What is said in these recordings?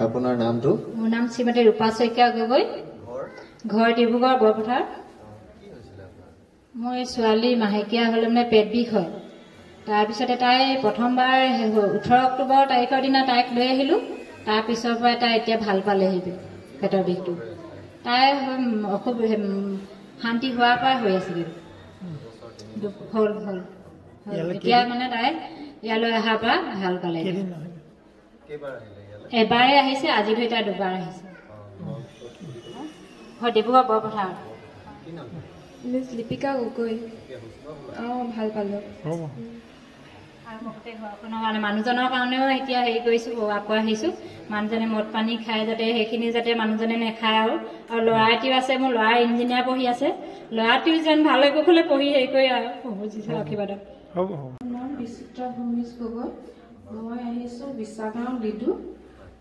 আপোনাৰ নামটো? মোৰ নাম শ্ৰীমতী ৰূপা শইকীয়া গগৈ, ঘৰ ডিব্ৰুগড় বৰপথাৰ। মই ছোৱালী মাহেকীয়া হ'লে মানে পেট বিষ হয়। তাৰপিছতে তাই প্ৰথমবাৰ 18 অক্টোবৰ তাৰিখৰ দিনা তাইক লৈ আহিলোঁ। তাৰপিছৰ পৰা তাই এতিয়া ভাল পালেহি পেটৰ বিষটো। তাই শান্তি হোৱাৰ পৰা হৈ আছিলে হ'ল এতিয়া মানে তাই ইয়ালৈ অহাৰ পৰা ভাল পালে। এবাৰে আহিছে, আজি ধৰি তাই দুবাৰ আহিছে। হয়, ডিব্ৰুগড় বৰপথাৰ। মিছ লিপিকা গগৈ। ভাল পালোঁ। আৰু বহুতে ঘৰখনৰ কাৰণে মানুহজনৰ কাৰণেও এতিয়া হেৰি কৰিছোঁ, আকৌ আহিছোঁ। মানুহজনে মদ পানী খাই যাতে সেইখিনি যাতে মানুহজনে নাখায় আৰু ল'ৰা এটিও আছে, মোৰ ল'ৰা ইঞ্জিনিয়াৰ পঢ়ি আছে। ল'ৰাটোও যেন ভালে কুশলে পঢ়ি হেৰি কৰি আৰু আশীৰ্বাদত। নাম বিচিত্ৰা ভূমিজ গগৈ। মই আহিছোঁ বিশ্বাগাঁও লিডু।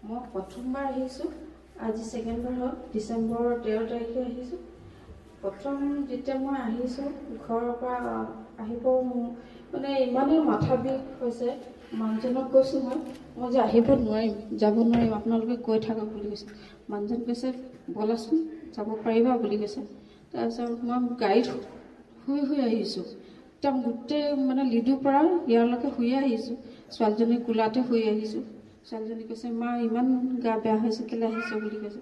মই প্ৰথমবাৰ আহিছোঁ, আজি ছেকেণ্ডবাৰ হ'ল। ডিচেম্বৰ 13 তাৰিখে আহিছোঁ। প্ৰথম যেতিয়া মই আহিছোঁ ঘৰৰ পৰা আহিব মানে ইমানেই মাথা বিষ হৈছে। মানুহজনক কৈছোঁ মই যে আহিব নোৱাৰিম, যাব নোৱাৰিম, আপোনালোকে গৈ থাকক বুলি কৈছে। মানুহজন কৈছে ব'লাচোন, যাব পাৰিবা বুলি কৈছে। তাৰপিছত মই গাড়ীত শুই আহিছোঁ। একদম গোটেই মানে লিডুৰ পৰা ইয়ালৈকে শুয়ে আহিছোঁ। ছোৱালীজনী কোলাতে শুই আহিছোঁ। ছোৱালীজনী কৈছে মা ইমান গা বেয়া হৈছে, কেলৈ আহিছোঁ বুলি কৈছে।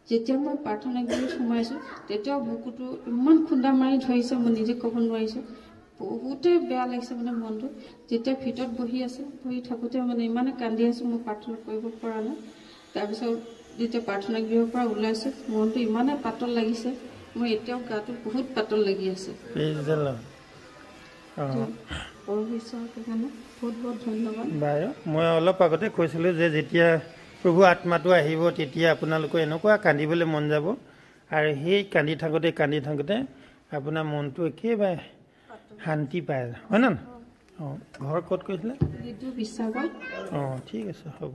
যেতিয়া মই প্ৰাৰ্থনা গৃহত সোমাইছোঁ তেতিয়াও বুকুটো ইমান খুন্দা মাৰি ধৰিছে, মই নিজে ক'ব নোৱাৰিছোঁ। বহুতেই বেয়া লাগিছে মানে মনটো। যেতিয়া ভিতৰত বহি থাকোঁতে মানে ইমানে কান্দি আছোঁ, মই প্ৰাৰ্থনা কৰিব পৰা নাই। তাৰপিছত যেতিয়া প্ৰাৰ্থনা গৃহৰ পৰা ওলাইছোঁ মনটো ইমানে পাতল লাগিছে, মোৰ এতিয়াও গাটো বহুত পাতল লাগি আছে। বহুত বহুত ধন্যবাদ। বাৰু মই অলপ আগতে কৈছিলোঁ যে যেতিয়া প্ৰভু আত্মাটো আহিব তেতিয়া আপোনালোকৰ এনেকুৱা কান্দিবলৈ মন যাব, আৰু সেই কান্দি থাকোঁতে আপোনাৰ মনটো একেবাৰে শান্তি পায়, হয় ন? ঘৰ ক'ত কৈছিলে? বিশ্বাগত। ঠিক আছে, হ'ব।